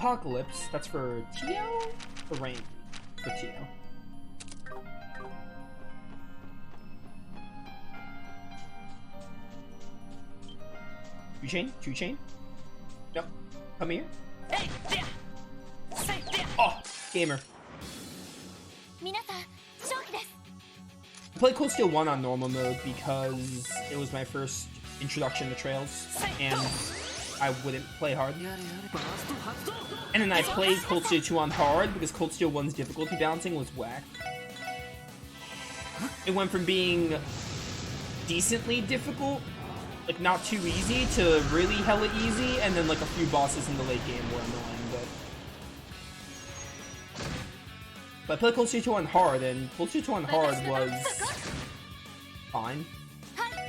Apocalypse. That's for Tio? For Rain. For Tio. Two chain? Nope. Come here. Oh, gamer. I played Cold Steel 1 on normal mode because it was my first introduction to Trails, and I wouldn't play hard. And then I played Cold Steel 2 on hard because Cold Steel 1's difficulty balancing was whack. It went from being decently difficult, like not too easy, to really hella easy, and then like a few bosses in the late game were annoying, but I played Cold Steel 2 on hard, and Cold Steel 2 on hard was fine.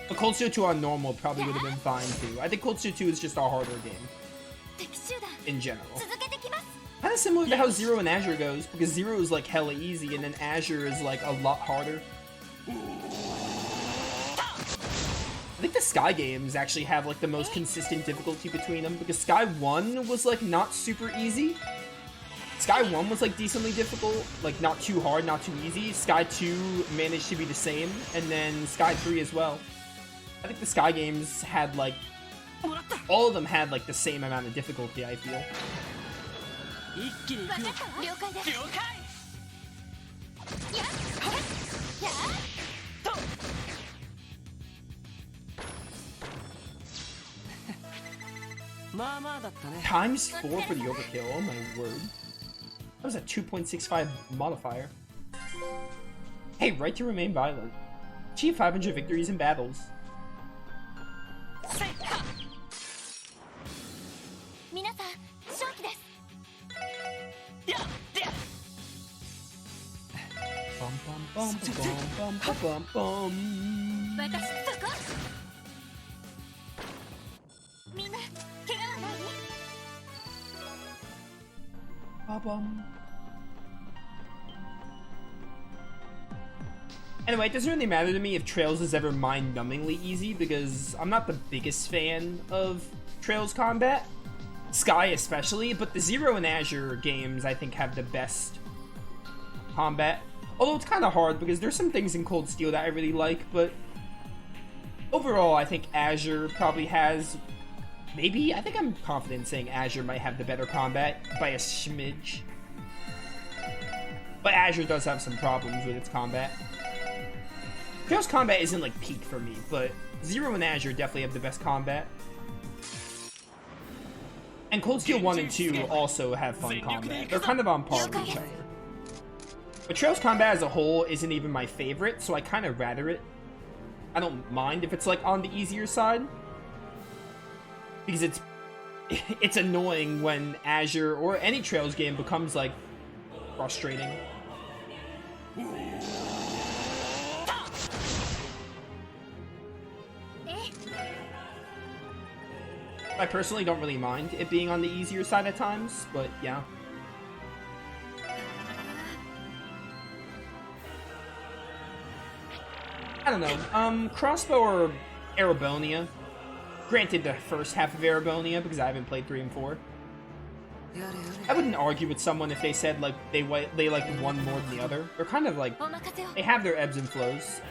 But Cold Steel 2 on normal probably would have been fine too. I think Cold Steel 2 is just a harder game in general. Kind of similar to how Zero and Azure goes, because Zero is like hella easy, and then Azure is like a lot harder. I think the Sky games actually have like the most consistent difficulty between them, because Sky 1 was like not super easy. Sky 1 was like decently difficult, like not too hard, not too easy. Sky 2 managed to be the same, and then Sky 3 as well. I think the Sky games had like, all of them had like the same amount of difficulty, I feel. Times 4 for the overkill, oh my word. That was a 2.65 modifier. Hey, right to remain violent. Achieve 500 victories in battles. Bum, bum, bum, bum, bum, bum, bum. Anyway, it doesn't really matter to me if Trails is ever mind-numbingly easy, because I'm not the biggest fan of Trails combat. Sky especially, but the Zero and Azure games I think have the best combat. Although it's kind of hard, because there's some things in Cold Steel that I really like, but overall I think Azure probably has... Maybe? I think I'm confident in saying Azure might have the better combat by a smidge. But Azure does have some problems with its combat. Trails combat isn't like peak for me, but Zero and Azure definitely have the best combat. And Cold Steel 1 and 2 also have fun combat. They're kind of on par with each other. But Trails combat as a whole isn't even my favorite, so I kind of rather it. I don't mind if it's like on the easier side. Because it's annoying when Azure or any Trails game becomes like frustrating. I personally don't really mind it being on the easier side at times, but yeah. I don't know, Crossbow or Erebonia. Granted, the first half of Erebonia, because I haven't played 3 and 4. I wouldn't argue with someone if they said, like, they liked one more than the other. They're kind of like, they have their ebbs and flows.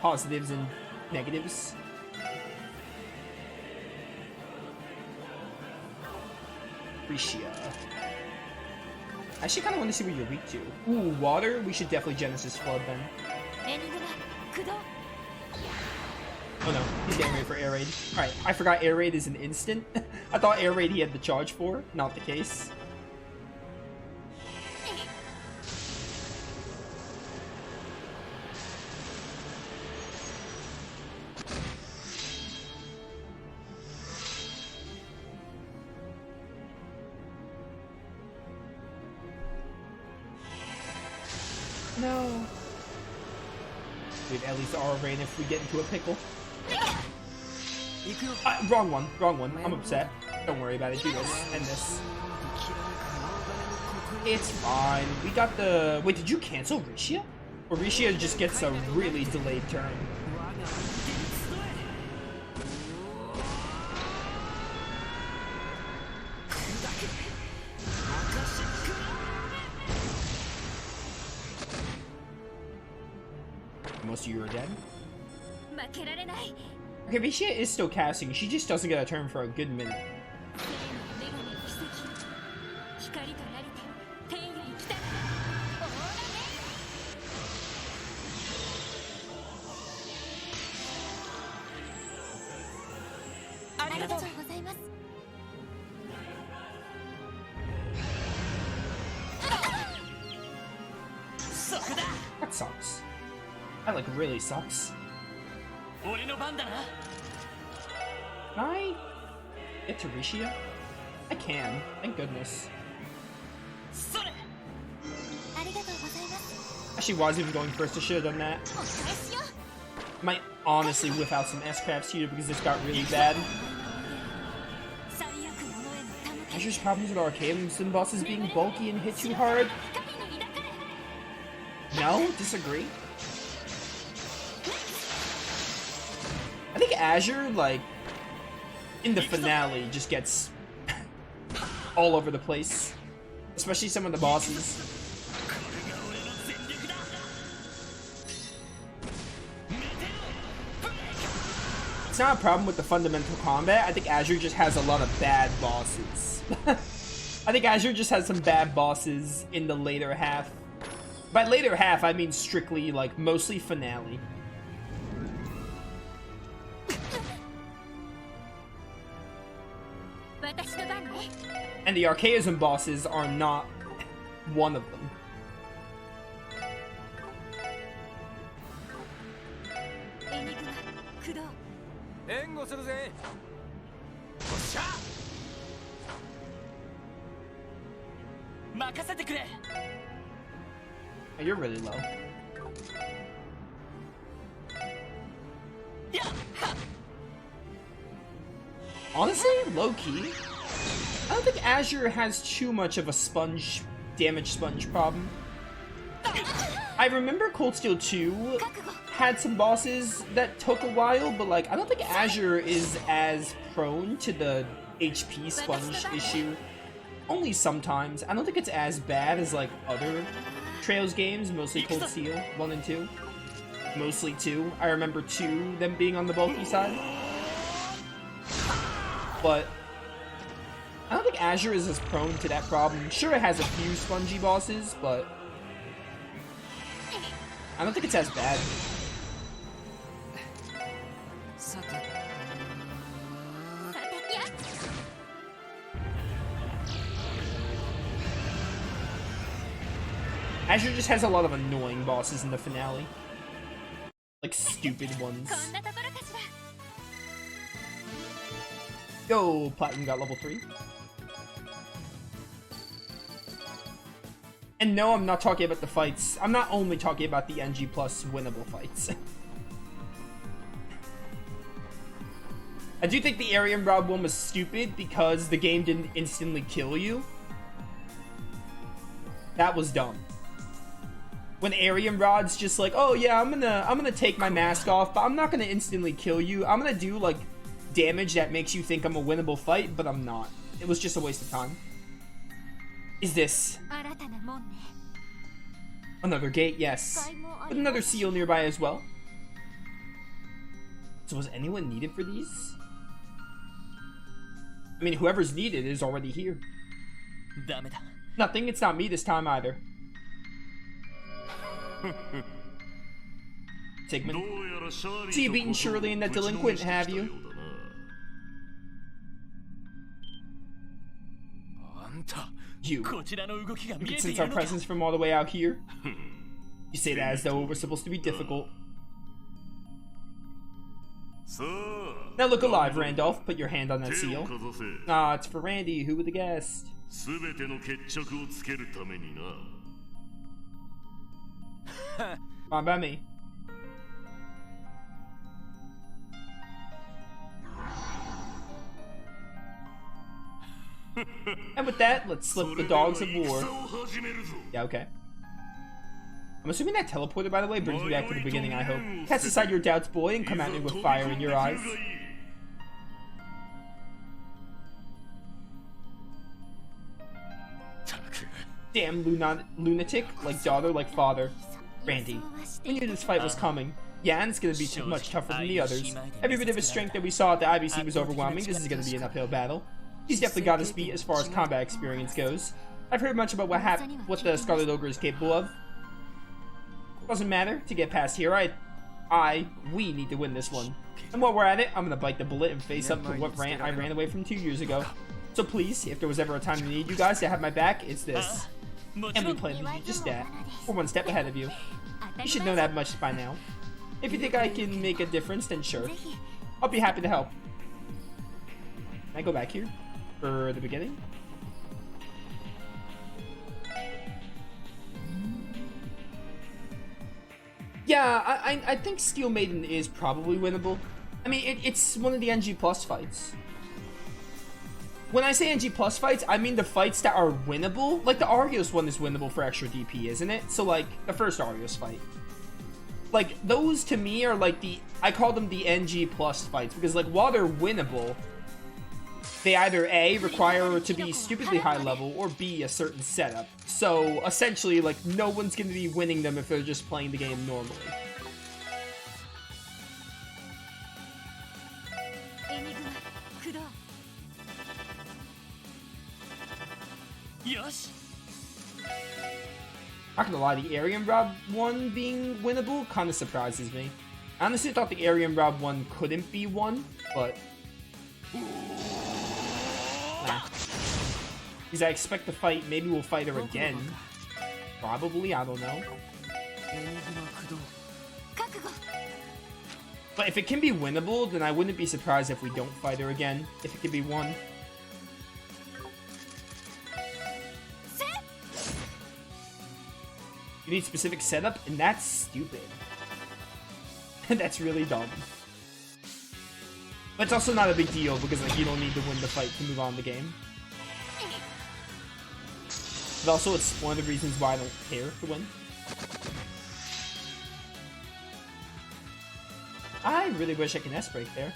Positives and negatives. Risha. I actually kind of want to see what you're weak to. Ooh, water? We should definitely Genesis Flood then. Oh no, he's getting ready for Air Raid. Alright, I forgot Air Raid is an instant. I thought Air Raid he had the charge for. Not the case. No. We'd at least R-Rain if we get into a pickle. Wrong one. I'm upset. Don't worry about it. Do this and this. It's fine. We got the... Wait, did you cancel Risha? Or Risha just gets a really delayed turn? most of you are dead. Okay, Vishia is still casting. She just doesn't get a turn for a good minute. That sucks. That, like, really sucks. Can I get to Rishia? I can. Thank goodness. Actually, why was even going first? I should have done that. Might honestly whip out some S-Crafts here because this got really bad. Azure's problems with arcade sim bosses being bulky and hit too hard. No? Disagree? I think Azure, like, in the finale, just gets all over the place. Especially some of the bosses. It's not a problem with the fundamental combat. I think Azure just has a lot of bad bosses. I think Azure just has some bad bosses in the later half. By later half, I mean strictly, like, mostly finale. And the Archaism bosses are not one of them. Oh, you're really low. Honestly, low-key, I don't think Azure has too much of a damage sponge problem. I remember Cold Steel 2 had some bosses that took a while, but like I don't think Azure is as prone to the HP sponge issue. Only sometimes. I don't think it's as bad as like other Trails games, mostly Cold Steel 1 and 2. Mostly 2. I remember 2, them being on the bulky side. But I don't think Azure is as prone to that problem. Sure, it has a few spongy bosses, but I don't think it's as bad. Azure just has a lot of annoying bosses in the finale. Like, stupid ones. Yo, Platinum got level 3. And no, I'm not talking about the fights. I'm not only talking about the NG plus winnable fights. I do think the Aryan Rod one was stupid because the game didn't instantly kill you. That was dumb. When Aryan Rod's just like, oh yeah, I'm gonna take my mask off, but I'm not gonna instantly kill you. I'm gonna do like damage that makes you think I'm a winnable fight, but I'm not. It was just a waste of time. Is this another gate? Yes. But another seal nearby as well. So was anyone needed for these? I mean, whoever's needed is already here. Nothing, it's not me this time either. Sigmund. So you've beaten Shirley and that delinquent, have you? You can sense our presence from all the way out here. You say that as though it was supposed to be difficult. Now look alive, Randolph. Put your hand on that seal. Ah, it's for Randy. Who would have guessed? Fine by me. And with that, let's slip the dogs of war. Yeah, okay. I'm assuming that teleporter, by the way, brings me back to the beginning, I hope. Cast aside your doubts, boy, and come at me with fire in your eyes. Damn lunatic, like daughter, like father. Randy, we knew this fight was coming. Yeah, and it's gonna be much tougher than the others. Every bit of his strength that we saw at the IBC was overwhelming. This is gonna be an uphill battle. He's definitely got his beat as far as combat experience goes. I've heard much about what the Scarlet Ogre is capable of. Doesn't matter to get past here. We need to win this one. And while we're at it, I'm gonna bite the bullet and face up to what I ran away from 2 years ago. So please, if there was ever a time to need you guys to have my back, it's this. And we plan to do just that. We're one step ahead of you. You should know that much by now. If you think I can make a difference, then sure. I'll be happy to help. Can I go back here? For the beginning? Yeah, I think Steel Maiden is probably winnable. I mean, it's one of the NG Plus fights. When I say NG Plus fights, I mean the fights that are winnable. Like, the Arios one is winnable for extra DP, isn't it? So, like, the first Arios fight. Like, those to me are like I call them the NG Plus fights. Because, like, while they're winnable, they either A, require to be stupidly high level, or B, a certain setup. So, essentially, like, no one's going to be winning them if they're just playing the game normally. Not gonna lie, the Aryan Rob one being winnable kind of surprises me. I honestly thought the Aryan Rob one couldn't be won, but... Nah. Because I expect to fight, maybe we'll fight her again. Probably, I don't know. But if it can be winnable, then I wouldn't be surprised if we don't fight her again, if it can be won. You need specific setup, and that's stupid. That's really dumb. But it's also not a big deal, because like you don't need to win the fight to move on the game. But also, it's one of the reasons why I don't care to win. I really wish I can S-break there.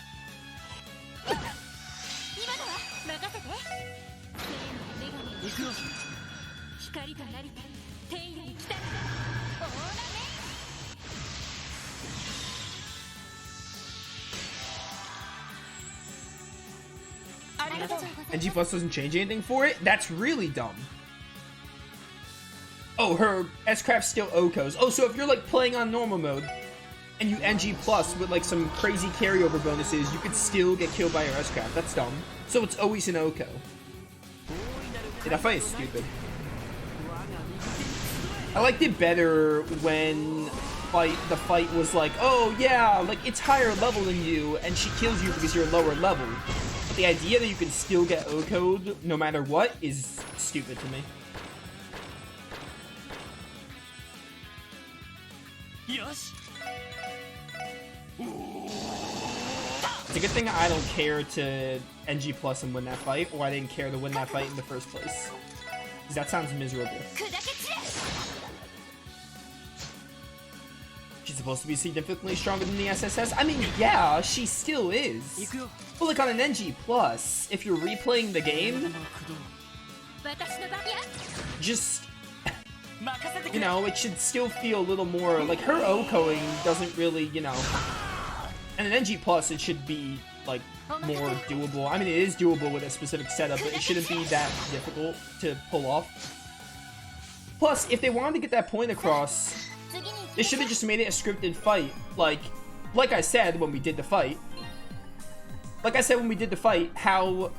NG Plus doesn't change anything for it? That's really dumb. Oh, her S-Craft still OHKOs. Oh, so if you're like playing on normal mode and you NG Plus with like some crazy carryover bonuses, you could still get killed by your S-Craft. That's dumb. So it's always an OHKO. Yeah, that fight is stupid. I liked it better when the fight was like, oh yeah, like it's higher level than you and she kills you because you're lower level. But the idea that you can still get OHKO'd no matter what is stupid to me. It's a good thing I don't care to NG Plus and win that fight, or I didn't care to win that fight in the first place. Because that sounds miserable. She's supposed to be significantly stronger than the SSS? I mean, yeah, she still is. But like on an NG Plus, if you're replaying the game, just, you know, it should still feel a little more, like her OHKOing doesn't really, you know, and an NG Plus it should be like more doable. I mean, it is doable with a specific setup, but it shouldn't be that difficult to pull off. Plus, if they wanted to get that point across, they should have just made it a scripted fight. Like I said when we did the fight. How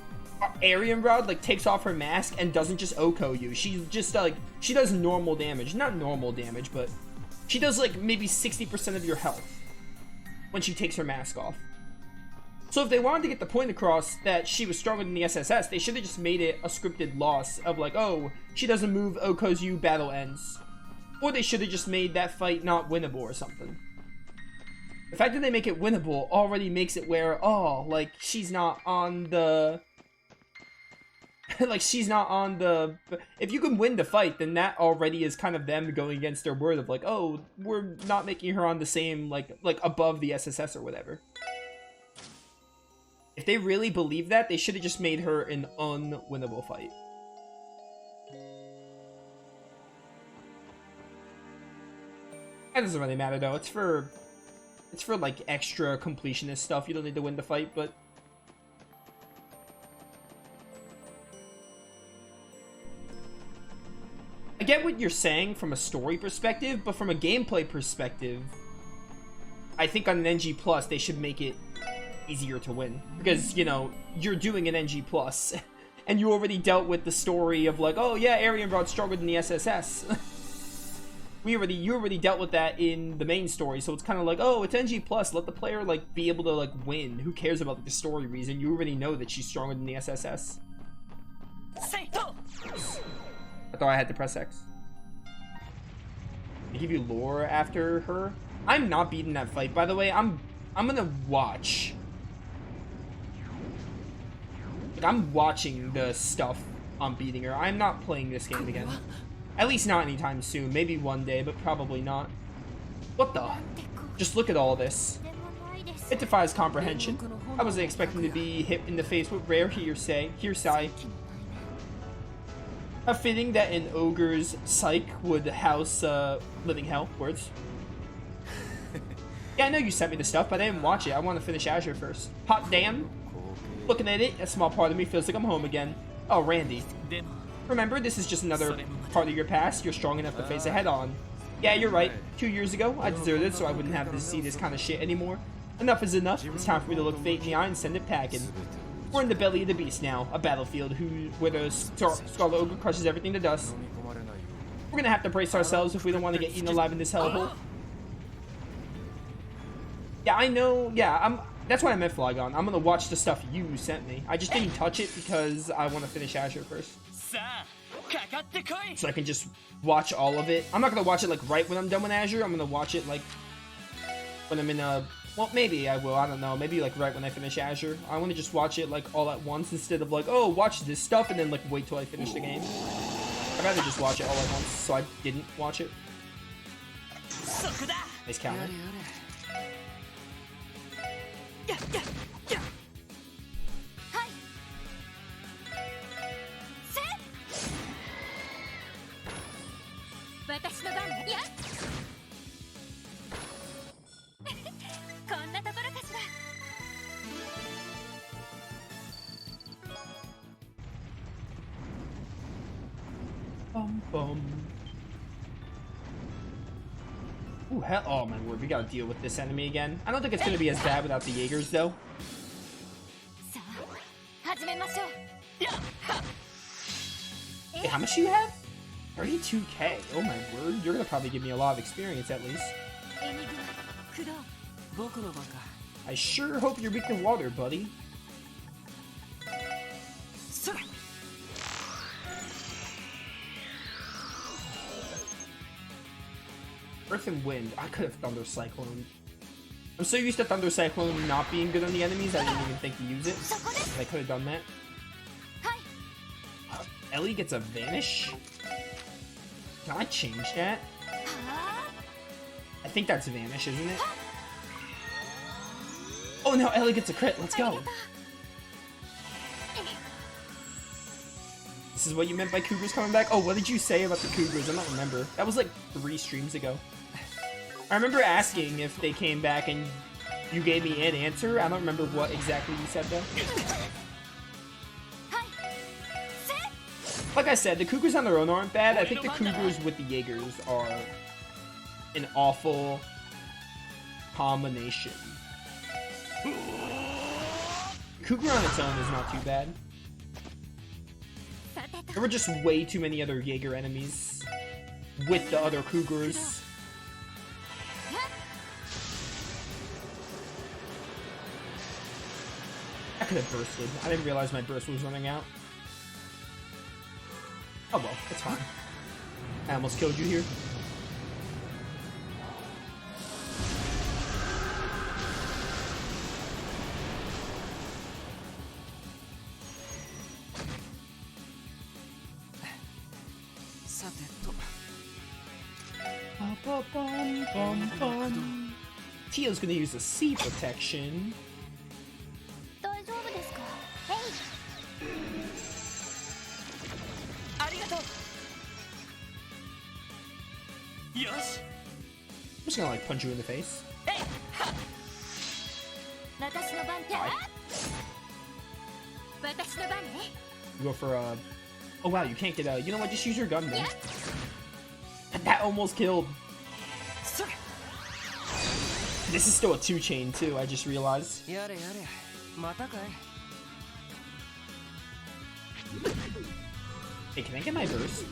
Aryan Rod like takes off her mask and doesn't just OHKO you. She's just like, she does normal damage. Not normal damage, but she does like maybe 60% of your health when she takes her mask off. So if they wanted to get the point across that she was stronger than the SSS, they should have just made it a scripted loss of like, oh, she doesn't move, OHKOs you, battle ends. Or they should have just made that fight not winnable or something. The fact that they make it winnable already makes it where, oh, like, she's not on the... like, she's not on the... If you can win the fight, then that already is kind of them going against their word of like, oh, we're not making her on the same, like above the SSS or whatever. If they really believe that, they should have just made her an unwinnable fight. That doesn't really matter though. It's for like extra completionist stuff. You don't need to win the fight, but I get what you're saying from a story perspective, but from a gameplay perspective, I think on an NG Plus they should make it easier to win, because you know you're doing an NG Plus, and you already dealt with the story of like, oh yeah, Aryan Rod's stronger than the SSS. You already dealt with that in the main story, so it's kind of like, oh, it's NG Plus. Let the player like be able to like win. Who cares about like, the story reason? You already know that she's stronger than the SSS. I thought I had to press X. They give you lore after her. I'm not beating that fight, by the way. I'm gonna watch. Like, I'm watching the stuff on beating her. I'm not playing this game again. At least not anytime soon. Maybe one day, but probably not. What the? Just look at all this. It defies comprehension. I wasn't expecting to be hit in the face with rare hearsay. How fitting that an ogre's psyche would house living hell. Words. Yeah, I know you sent me the stuff, but I didn't watch it. I want to finish Azure first. Hot damn. Looking at it, a small part of me feels like I'm home again. Oh, Randy. Remember, this is just another part of your past. You're strong enough to face it head on. Yeah, you're right. 2 years ago, I deserted so I wouldn't have to see this kind of shit anymore. Enough is enough. It's time for me to look fate in the eye and send it packing. We're in the belly of the beast now, a battlefield where the Scarlet Ogre crushes everything to dust. We're gonna have to brace ourselves if we don't want to get eaten alive in this hellhole. Yeah, I know. Yeah, that's what I meant, Flygon. I'm gonna watch the stuff you sent me. I just didn't touch it because I want to finish Azure first. So I can just watch all of it. I'm not gonna watch it like right when I'm done with Azure. I'm gonna watch it like when I'm in a... Well, maybe I will. I don't know. Maybe like right when I finish Azure. I want to just watch it like all at once instead of like, oh, watch this stuff and then like wait till I finish the game. I'd rather just watch it all at once, so I didn't watch it. Nice counter. Ooh, hell, oh my word, we gotta deal with this enemy again. I don't think it's gonna be as bad without the Jaegers, though. Hey, how much do you have? 32k. Oh my word, you're gonna probably give me a lot of experience at least. I sure hope you're weak to water, buddy. Earth and Wind. I could have Thunder Cyclone. I'm so used to Thunder Cyclone not being good on the enemies, I didn't even think to use it. But I could have done that. Ellie gets a Vanish? Can I change that? I think that's Vanish, isn't it? Oh no, Ellie gets a crit. Let's go. This is what you meant by Cougars coming back? Oh, what did you say about the Cougars? I don't remember. That was like 3 streams ago. I remember asking if they came back and you gave me an answer. I don't remember what exactly you said though. Like I said, the Cougars on their own aren't bad. I think the Cougars with the Jaegers are an awful combination. Cougar on its own is not too bad. There were just way too many other Jaeger enemies with the other Cougars. I could have bursted. I didn't realize my burst was running out. Oh well, it's fine. I almost killed you here. Tio's gonna use a C protection. I'm just gonna like punch you in the face. You go for a... Oh wow, you can't get a... You know what, just use your gun then. That almost killed. This is still a 2-chain too, I just realized. Hey, can I get my burst?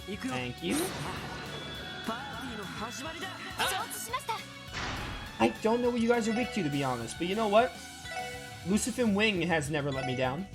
Thank you. I don't know what you guys are weak to be honest, but you know what? Lucifin Wing has never let me down.